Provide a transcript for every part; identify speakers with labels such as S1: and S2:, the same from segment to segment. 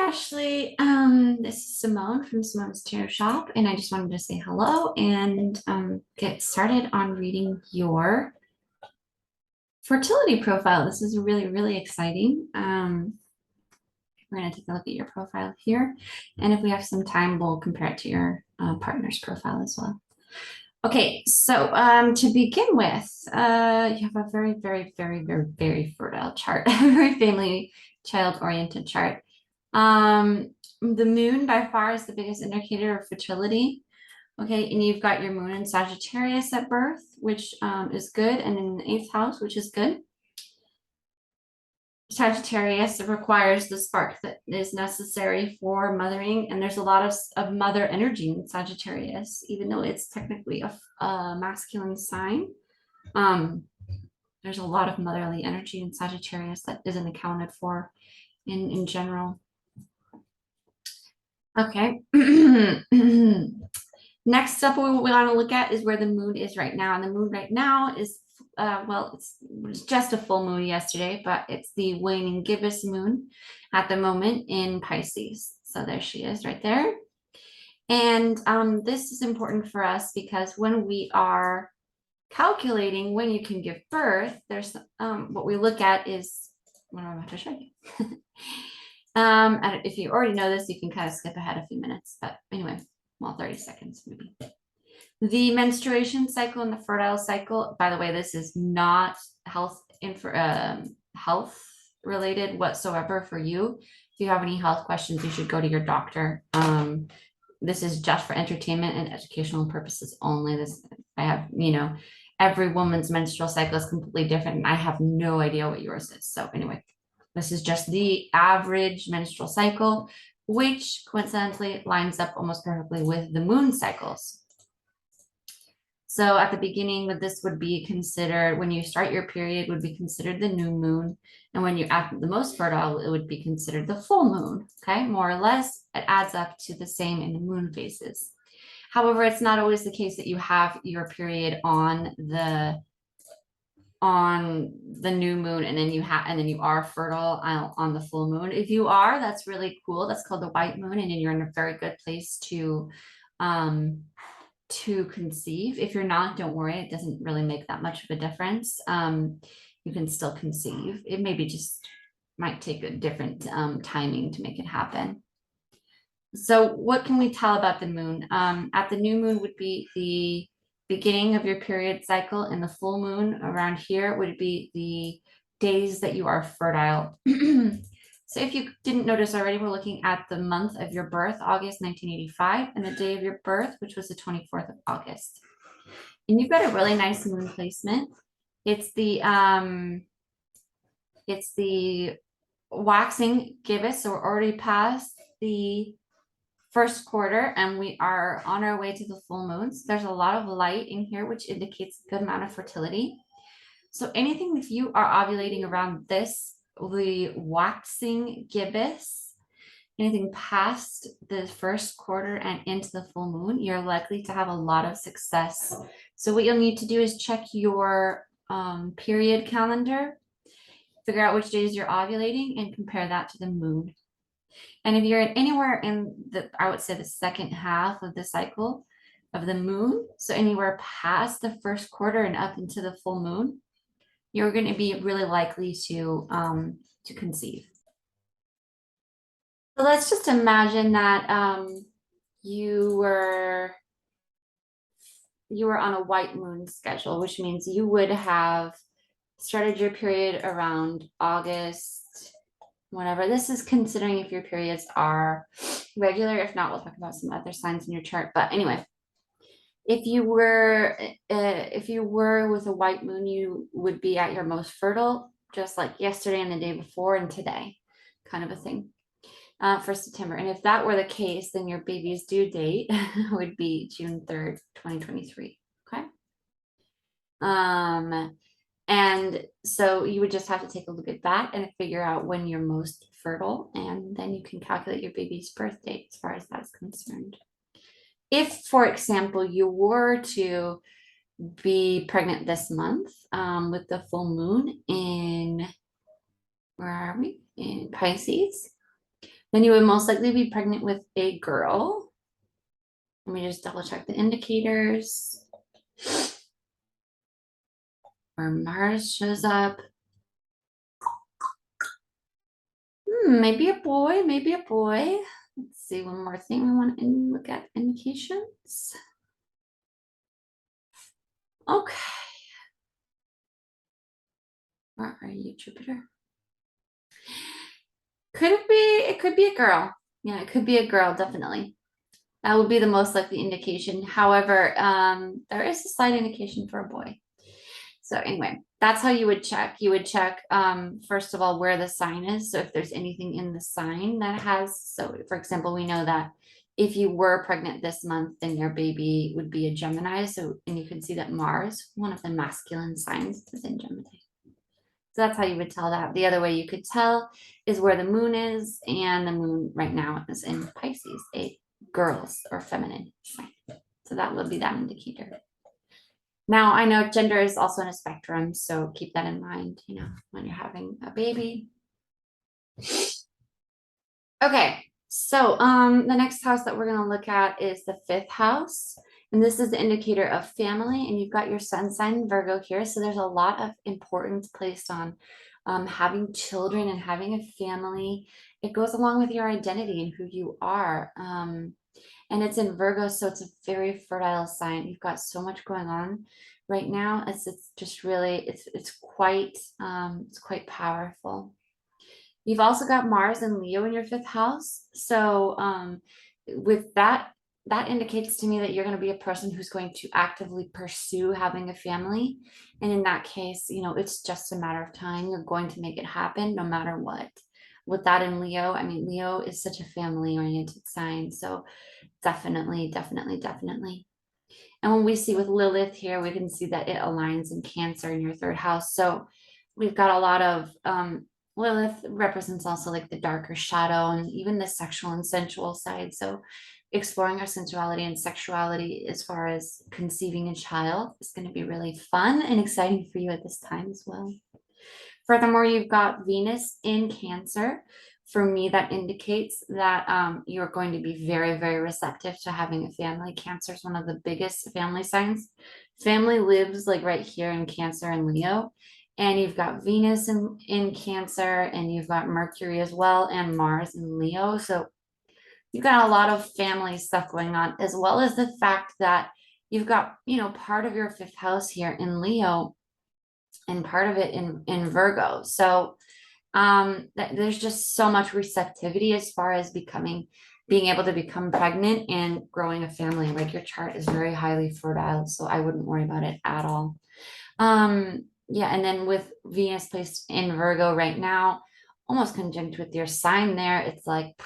S1: Ashley. This is Simone from Simone's Tarot Shop, and I just wanted to say hello and get started on reading your fertility profile. This is really, really exciting. We're going to take a look at your profile here, and if we have some time, we'll compare it to your partner's profile as well. Okay, so to begin with, you have a very, very, very, very, very fertile chart, a very family child-oriented chart. The moon by far is the biggest indicator of fertility. Okay, and you've got your moon in Sagittarius at birth, which is good, and in the 8th house, which is good. Sagittarius requires the spark that is necessary for mothering, and there's a lot of mother energy in Sagittarius, even though it's technically a masculine sign. There's a lot of motherly energy in Sagittarius that isn't accounted for in general. Okay. Next up, what we want to look at is where the moon is right now. And the moon right now is, well, it's just a full moon yesterday, but it's the waning gibbous moon at the moment in Pisces. So there she is right there. And this is important for us because when we are calculating when you can give birth, there's what we look at is what I'm about to show you. And if you already know this, you can kind of skip ahead a few minutes, but anyway, well, 30 seconds maybe. The menstruation cycle and the fertile cycle, by the way, this is not health related whatsoever for you. If you have any health questions, you should go to your doctor. This is just for entertainment and educational purposes only. I have, every woman's menstrual cycle is completely different, and I have no idea what yours is. So anyway, this is just the average menstrual cycle, which coincidentally lines up almost perfectly with the moon cycles. So at the beginning, this would be considered, when you start your period, would be considered the new moon. And when you're at the most fertile, it would be considered the full moon. Okay, more or less, it adds up to the same in the moon phases. However, it's not always the case that you have your period on the new moon and then you are fertile on the full moon. If you are, that's really cool. That's called the white moon, and then you're in a very good place to conceive. If you're not, don't worry, it doesn't really make that much of a difference. You can still conceive. It maybe just might take a different timing to make it happen. So what can we tell about the moon? At the new moon would be the beginning of your period cycle, and the full moon around here would be the days that you are fertile. So if you didn't notice already, we're looking at the month of your birth, August 1985, and the day of your birth, which was the 24th of August. And you've got a really nice moon placement. It's the waxing gibbous, so we're already past the first quarter and we are on our way to the full moon. So there's a lot of light in here, which indicates a good amount of fertility. So anything, if you are ovulating around this, the waxing gibbous, anything past the first quarter and into the full moon, you're likely to have a lot of success. So what you'll need to do is check your period calendar, figure out which days you're ovulating, and compare that to the moon. And if you're anywhere in I would say the second half of the cycle of the moon, so anywhere past the first quarter and up into the full moon, you're going to be really likely to conceive. So let's just imagine that you were on a white moon schedule, which means you would have started your period around August, whatever. This is considering if your periods are regular. If not, we'll talk about some other signs in your chart. But anyway, if you were with a white moon, you would be at your most fertile, just like yesterday and the day before and today, kind of a thing, for September. And if that were the case, then your baby's due date would be June 3rd, 2023. Okay. And so you would just have to take a look at that and figure out when you're most fertile, and then you can calculate your baby's birth date as far as that's concerned. If, for example, you were to be pregnant this month with the full moon in, where are we? In Pisces, Then you would most likely be pregnant with a girl. Let me just double check the indicators. Where Mars shows up. Maybe a boy, maybe a boy. Let's see, one more thing we want to look at indications. Okay. Where are you, Jupiter? It could be a girl. Yeah, it could be a girl, definitely. That would be the most likely indication. However, there is a slight indication for a boy. So anyway, that's how you would check. You would check, first of all, where the sign is. So if there's anything in the sign that has, so for example, we know that if you were pregnant this month, then your baby would be a Gemini. So, and you can see that Mars, one of the masculine signs, is in Gemini. So that's how you would tell that. The other way you could tell is where the moon is, and the moon right now is in Pisces, a girl's or feminine sign. So that would be that indicator. Now, I know gender is also in a spectrum, so keep that in mind, when you're having a baby. Okay, so the next house that we're going to look at is the 5th house. And this is the indicator of family, and you've got your sun sign Virgo here. So there's a lot of importance placed on having children and having a family. It goes along with your identity and who you are. And it's in Virgo, so it's a very fertile sign. You've got so much going on right now. It's just really it's quite powerful. You've also got Mars and Leo in your 5th house. So with that, that indicates to me that you're going to be a person who's going to actively pursue having a family. And in that case, it's just a matter of time. You're going to make it happen no matter what. With that in Leo, I mean, Leo is such a family-oriented sign. So definitely, definitely, definitely. And when we see with Lilith here, we can see that it aligns in Cancer in your 3rd house. So we've got a lot of Lilith represents also like the darker shadow and even the sexual and sensual side. So exploring our sensuality and sexuality as far as conceiving a child is going to be really fun and exciting for you at this time as well. Furthermore, you've got Venus in Cancer. For me, that indicates that you're going to be very, very receptive to having a family. Cancer is one of the biggest family signs. Family lives like right here in Cancer and Leo. And you've got Venus in Cancer, and you've got Mercury as well, and Mars in Leo. So you've got a lot of family stuff going on, as well as the fact that you've got, part of your 5th house here in Leo and part of it in Virgo. So there's just so much receptivity as far as being able to become pregnant and growing a family. Like your chart is very highly fertile, so I wouldn't worry about it at all. Yeah, and then with Venus placed in Virgo right now, almost conjunct with your sign there, it's like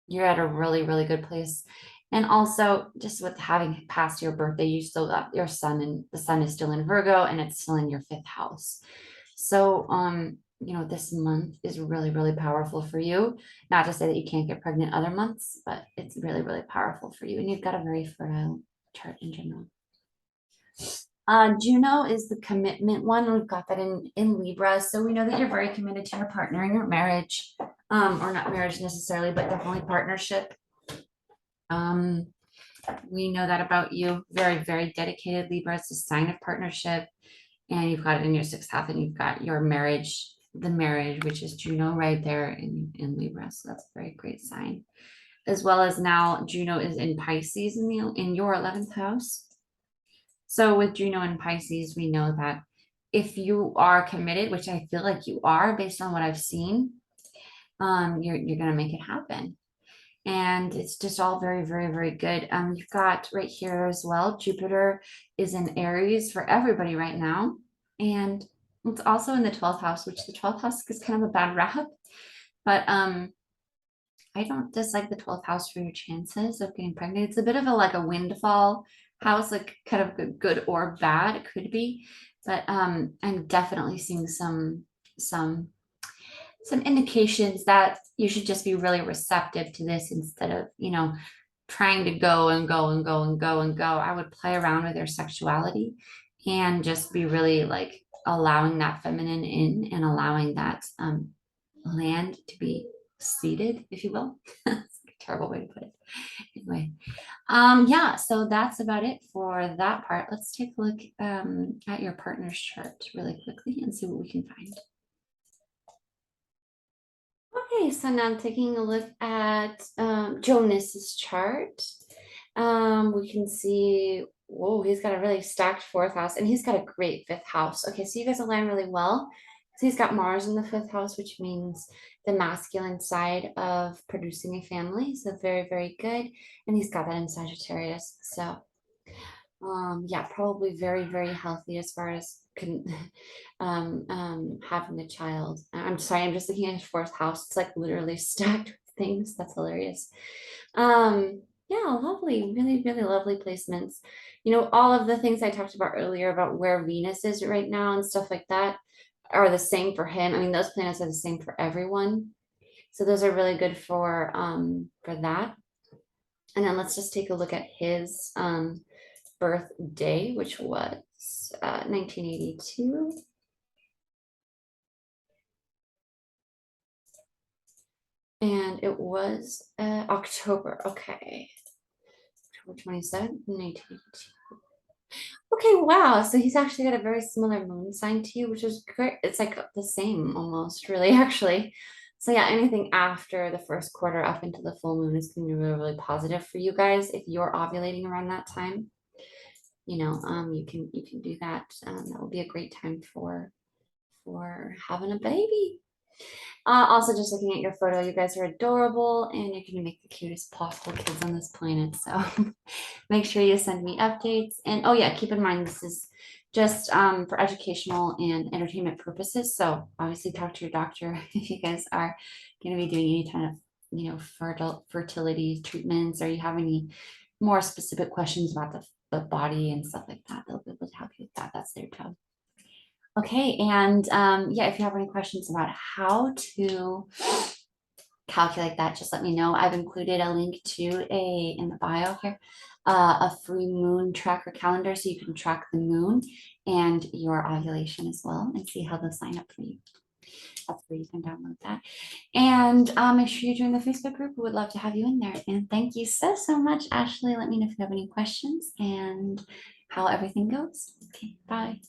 S1: you're at a really, really good place. And also, just with having passed your birthday, you still got your sun, and the sun is still in Virgo, and it's still in your 5th house. So, this month is really, really powerful for you. Not to say that you can't get pregnant other months, but it's really, really powerful for you. And you've got a very fertile chart in general. Juno is the commitment one. We've got that in Libra. So we know that you're very committed to your partner in your marriage, or not marriage necessarily, but definitely partnership. We know that about you. Very, very dedicated. Libra. It's a sign of partnership. And you've got it in your 6th house, and you've got your marriage, which is Juno right there in Libra. So that's a very great sign. As well as now Juno is in Pisces in your 11th house. So with Juno and Pisces, we know that if you are committed, which I feel like you are based on what I've seen, you're gonna make it happen. And it's just all very, very, very good. You've got right here as well, Jupiter is in Aries for everybody right now. And it's also in the 12th house, which the 12th house is kind of a bad rap. But I don't dislike the 12th house for your chances of getting pregnant. It's a bit of a windfall house, like kind of good or bad. It could be. But I'm definitely seeing some indications that you should just be really receptive to this instead of, trying to go and go and go and go and go. I would play around with your sexuality and just be really allowing that feminine in and allowing that land to be seated, if you will. It's a terrible way to put it. Anyway, yeah, so that's about it for that part. Let's take a look at your partner's chart really quickly and see what we can find. Okay, so now I'm taking a look at Jonas's chart. We can see, whoa, he's got a really stacked fourth house and he's got a great fifth house. Okay, so you guys align really well. So he's got Mars in the fifth house, which means the masculine side of producing a family. So very, very good. And he's got that in Sagittarius. So yeah, probably very, very healthy as far as having a child. I'm sorry, I'm just looking at his fourth house. It's like literally stacked with things. That's hilarious. Yeah, lovely, really, really lovely placements. You know, all of the things I talked about earlier about where Venus is right now and stuff like that are the same for him. I mean, those planets are the same for everyone. So those are really good for that. And then let's just take a look at his birthday, which was 1982. And it was October. Okay. October 27th, 1982. Okay, wow. So he's actually got a very similar moon sign to you, which is great. It's like the same almost, really, actually. So yeah, anything after the first quarter up into the full moon is going to be really, really positive for you guys. If you're ovulating around that time, you know, you can do that. That will be a great time for having a baby. Also, just looking at your photo, you guys are adorable and you're going to make the cutest possible kids on this planet. So make sure you send me updates. And oh yeah, keep in mind, this is just for educational and entertainment purposes. So obviously talk to your doctor if you guys are going to be doing any kind of, you know, fertility treatments, or you have any more specific questions about the body and stuff like that. They'll be able to help you with that. That's their job. Okay, and yeah, if you have any questions about how to calculate that, just let me know. I've included a link to in the bio here, a free moon tracker calendar so you can track the moon and your ovulation as well and see how those line up for you. That's where you can download that. And make sure you join the Facebook group. We would love to have you in there. And thank you so, so much, Ashley. Let me know if you have any questions and how everything goes. Okay, bye.